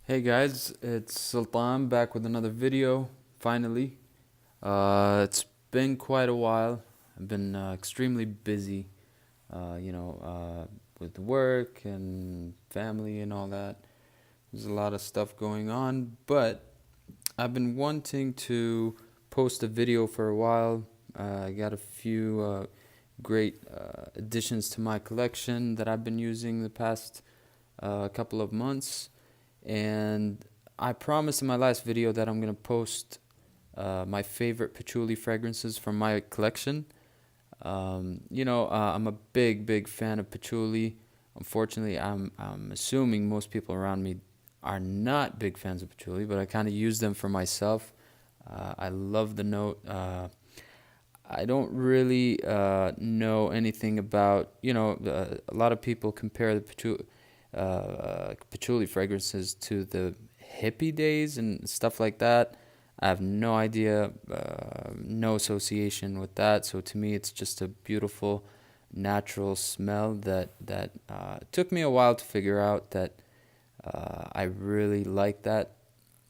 Hey guys, it's Sultan back with another video, finally. It's been quite a while. I've been extremely busy, with work and family and all that. There's a lot of stuff going on, but I've been wanting to post a video for a while. I got a few great additions to my collection that I've been using the past couple of months. And I promised in my last video that I'm going to post my favorite patchouli fragrances from my collection. I'm a big fan of patchouli. Unfortunately, I'm assuming most people around me are not big fans of patchouli, but I kind of use them for myself. I love the note. I don't really know anything about, a lot of people compare the patchouli fragrances to the hippie days and stuff like that. I have no idea, no association with that. So to me, it's just a beautiful, natural smell that took me a while to figure out that I really like that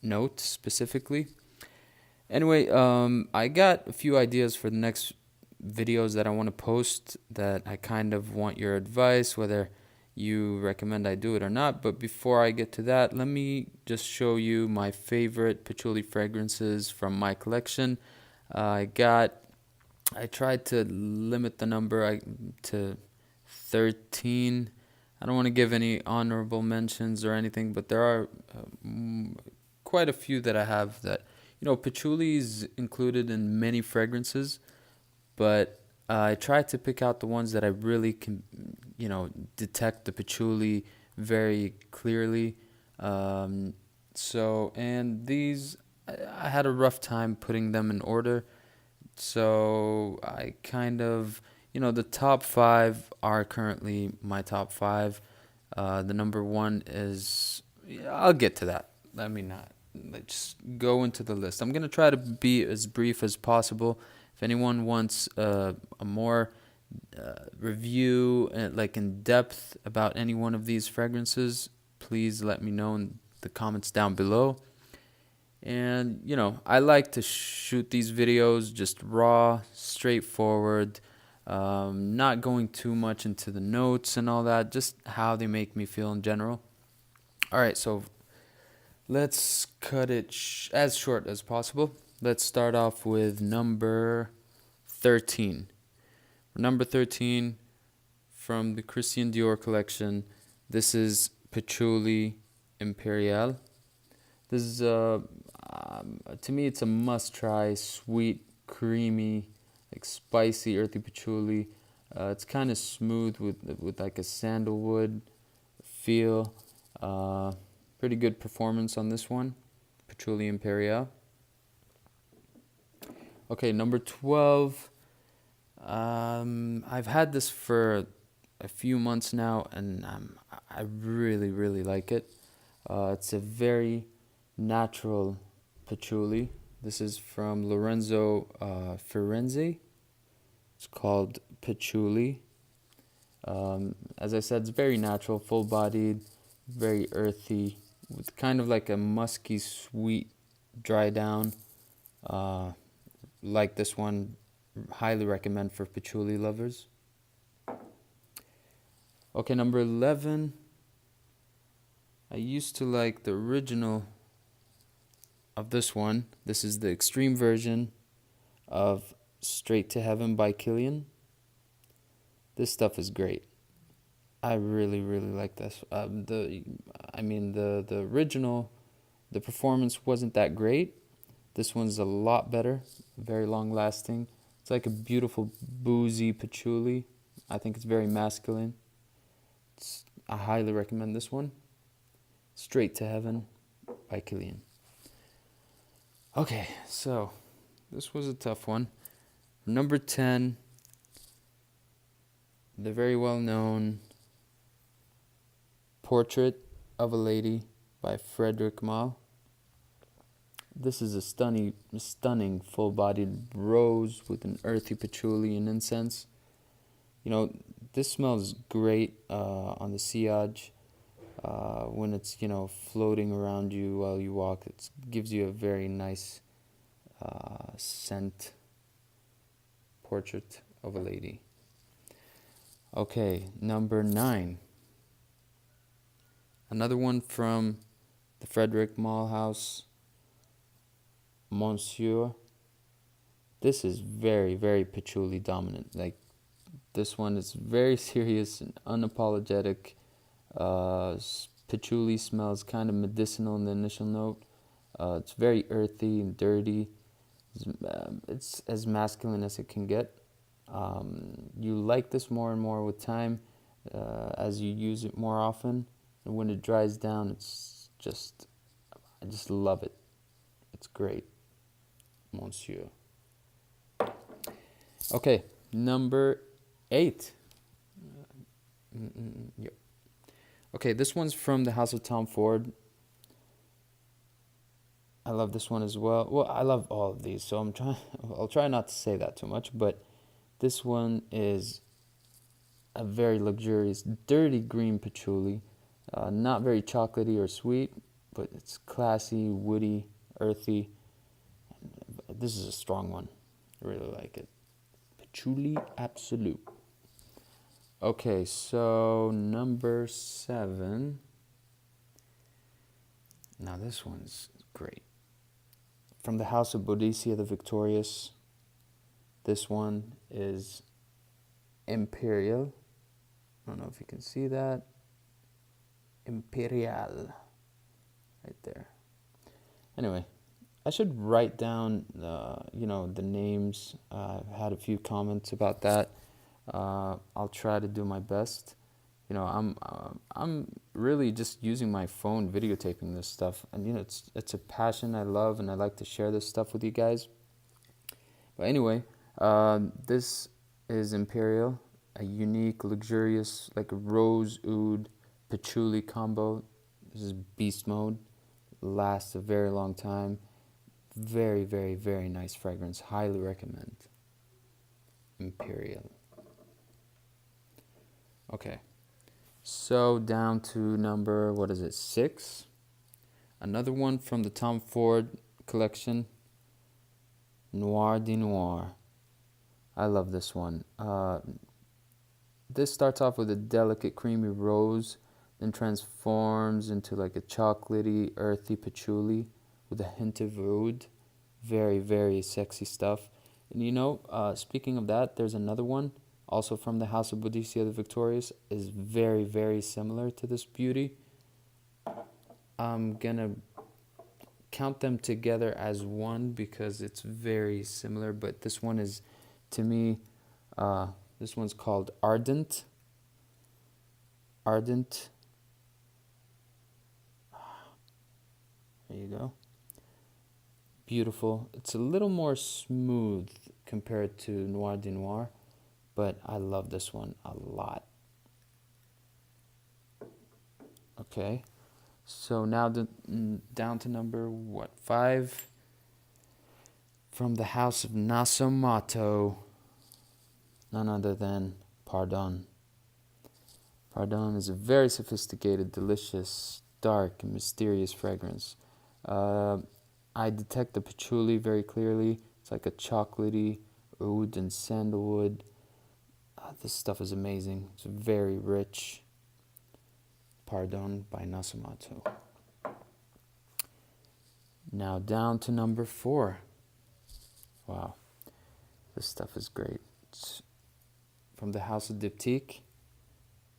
note specifically. Anyway, I got a few ideas for the next videos that I want to post that I kind of want your advice, whether you recommend I do it or not. But before I get to that, let me just show you my favorite patchouli fragrances from my collection. I tried to limit the number to 13. I don't want to give any honorable mentions or anything, but there are quite a few that I have that, patchouli is included in many fragrances, but I tried to pick out the ones that I really can, detect the patchouli very clearly. And these, I had a rough time putting them in order. So I kind of, the top five are currently my top five. The number one is, yeah, I'll get to that. Let me not. Let's go into the list. I'm going to try to be as brief as possible. If anyone wants a more review, like in depth about any one of these fragrances, please let me know in the comments down below. And, I like to shoot these videos just raw, straightforward, not going too much into the notes and all that, just how they make me feel in general. All right, so let's cut it as short as possible. Let's start off with number 13. Number 13 from the Christian Dior collection. This is Patchouli Imperial. This is to me, it's a must-try, sweet, creamy, like spicy, earthy patchouli. It's kind of smooth with like a sandalwood feel. Pretty good performance on this one, Patchouli Imperial. Okay, number 12. I've had this for a few months now, and I really like it. It's a very natural patchouli. This is from Lorenzo, Firenze. It's called Patchouli. As I said, it's very natural, full-bodied, very earthy, with kind of like a musky, sweet, dry down. Like this one, highly recommend for patchouli lovers. Okay, number 11. I used to like the original of this one. This is the extreme version of Straight to Heaven by Killian. This stuff is great. I really like this. The original, the performance wasn't that great. This one's a lot better, very long lasting. It's like a beautiful boozy patchouli. I think it's very masculine. I highly recommend this one. Straight to Heaven by Killian. Okay, so this was a tough one. Number 10, the very well-known Portrait of a Lady by Fredric Malle. This is a stunning full-bodied rose with an earthy patchouli and incense. This smells great on the sillage. when it's, floating around you while you walk. It gives you a very nice scent. Portrait of a lady. Okay, number 9. Another one from the Fredric Malle house, Monsieur. This is very, very patchouli dominant. Like, this one is very serious and unapologetic. Patchouli smells kind of medicinal in the initial note. It's very earthy and dirty. It's as masculine as it can get. You like this more and more with time as you use it more often. And when it dries down, I just love it. It's great. Monsieur. Okay, number 8. Yep. Okay, this one's from the House of Tom Ford. I love this one as well. Well, I love all of these, so I'll try not to say that too much, but this one is a very luxurious, dirty green patchouli. Not very chocolatey or sweet, but it's classy, woody, earthy. This is a strong one. I really like it. Patchouli Absolu. Okay, so number 7. Now this one's great. From the House of Boadicea the Victorious, this one is Imperial. I don't know if you can see that. Imperial. Right there. Anyway, I should write down, the names. I've had a few comments about that. I'll try to do my best. I'm really just using my phone, videotaping this stuff, and it's a passion I love, and I like to share this stuff with you guys. But anyway, this is Imperial, a unique, luxurious, like a rose oud patchouli combo. This is beast mode. Lasts a very long time. Very, very, very nice fragrance. Highly recommend. Imperial. Okay. So down to number, 6? Another one from the Tom Ford collection, Noir de Noir. I love this one. This starts off with a delicate creamy rose, then transforms into like a chocolatey, earthy patchouli with a hint of oud. Very, very sexy stuff. And speaking of that, there's another one, also from the House of Boadicea the Victorious, is very, very similar to this beauty. I'm gonna count them together as one because it's very similar, but this one is, to me, this one's called Ardent. Ardent. There you go. Beautiful. It's a little more smooth compared to Noir de Noir, but I love this one a lot. Okay, so now down to number 5. From the House of Nasomatto, none other than Pardon. Pardon is a very sophisticated, delicious, dark, and mysterious fragrance. I detect the patchouli very clearly. It's like a chocolatey oud and sandalwood. This stuff is amazing. It's very rich. Pardon by Nasomatto. Now down to number 4. Wow, this stuff is great. It's from the House of Diptyque.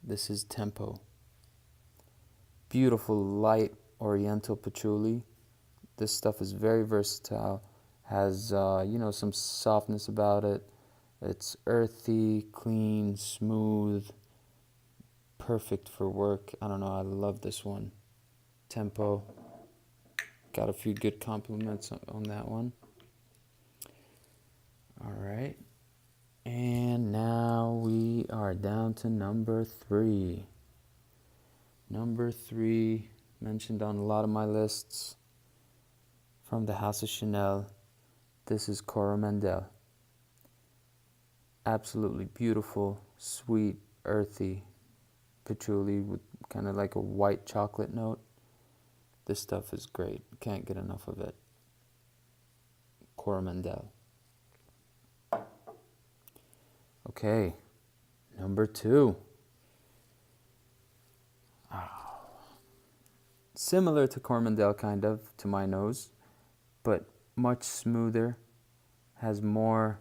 This is Tempo. Beautiful, light, oriental patchouli. This stuff is very versatile. Has, some softness about it. It's earthy, clean, smooth. Perfect for work. I don't know, I love this one. Tempo. Got a few good compliments on that one. All right. And now we are down to number 3. Number 3, mentioned on a lot of my lists. From the House of Chanel, this is Coromandel. Absolutely beautiful, sweet, earthy patchouli with kind of like a white chocolate note. This stuff is great. Can't get enough of it. Coromandel. Okay, number 2. Similar to Coromandel, kind of, to my nose, but much smoother. Has more,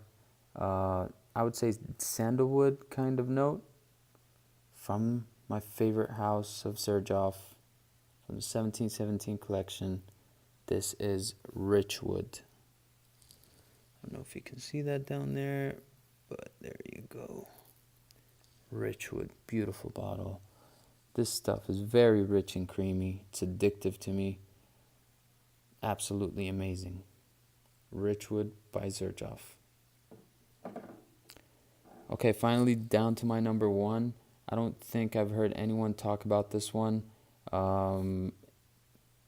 I would say, sandalwood kind of note from my favorite house of Xerjoff, from the 1717 collection. This is Richwood. I don't know if you can see that down there, but there you go. Richwood, beautiful bottle. This stuff is very rich and creamy. It's addictive to me. Absolutely amazing. Richwood by Xerjoff. Okay, finally down to my number 1. I don't think I've heard anyone talk about this one.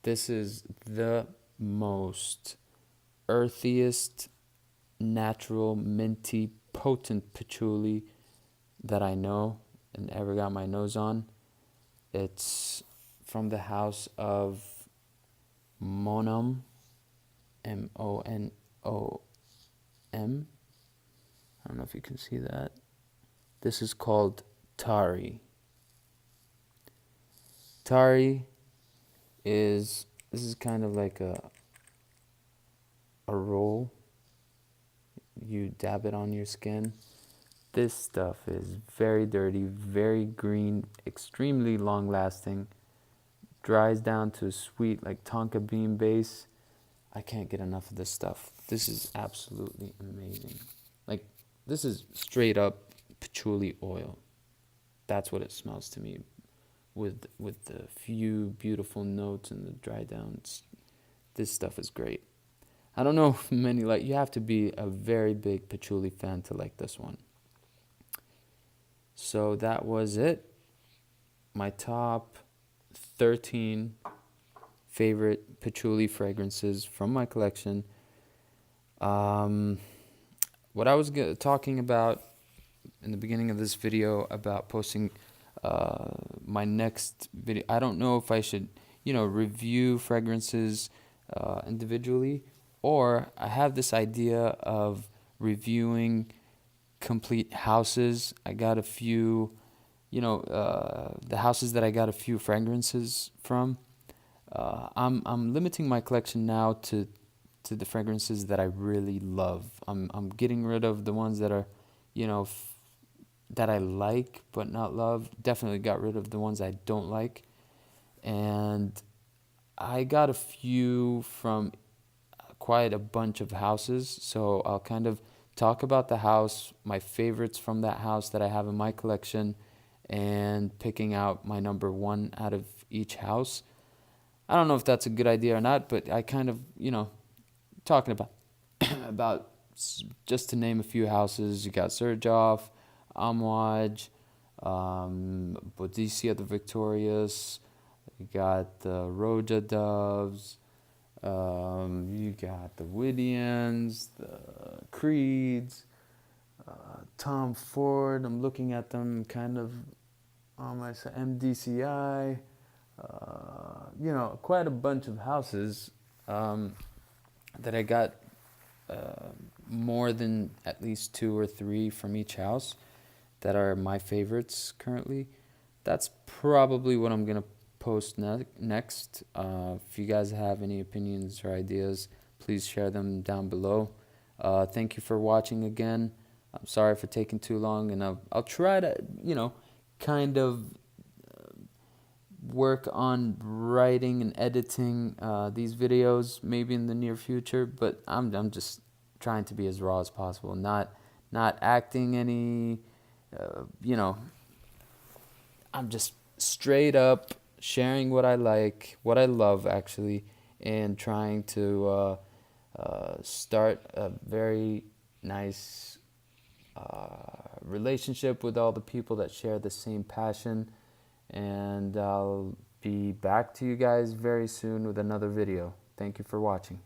This is the most earthiest, natural, minty, potent patchouli that I know and ever got my nose on. It's from the house of Monom, Monom. I don't know if you can see that. This is called Tari. Tari this is kind of like a roll. You dab it on your skin. This stuff is very dirty, very green, extremely long lasting. Dries down to a sweet like tonka bean base. I can't get enough of this stuff. This is absolutely amazing. Like, this is straight up patchouli oil. That's what it smells to me, with the few beautiful notes and the dry downs. This stuff is great. I don't know if many like. You have to be a very big patchouli fan to like this one. So that was it. My top 13 favorite patchouli fragrances from my collection. What I was talking about in the beginning of this video about posting my next video. I don't know if I should, review fragrances individually, or I have this idea of reviewing complete houses. I got a few, the houses that I got a few fragrances from. I'm limiting my collection now to the fragrances that I really love. I'm getting rid of the ones that are, that I like but not love. Definitely got rid of the ones I don't like. And I got a few from quite a bunch of houses, so I'll kind of talk about the house, my favorites from that house that I have in my collection, and picking out my number 1 out of each house. I don't know if that's a good idea or not, but I kind of, talking about about just to name a few houses. You got Xerjoff, Amouage, Boadicea the Victorious. You got the Roja Doves. You got the Whittians, the Creeds, Tom Ford. I'm looking at them kind of on my side. MDCI. Quite a bunch of houses that I got more than at least 2 or 3 from each house that are my favorites currently. That's probably what I'm going to post next. If you guys have any opinions or ideas, please share them down below. Thank you for watching again. I'm sorry for taking too long, and I'll try to, kind of work on writing and editing these videos maybe in the near future, but I'm just trying to be as raw as possible, not acting any, I'm just straight up sharing what I like, what I love actually, and trying to start a very nice relationship with all the people that share the same passion. And I'll be back to you guys very soon with another video. Thank you for watching.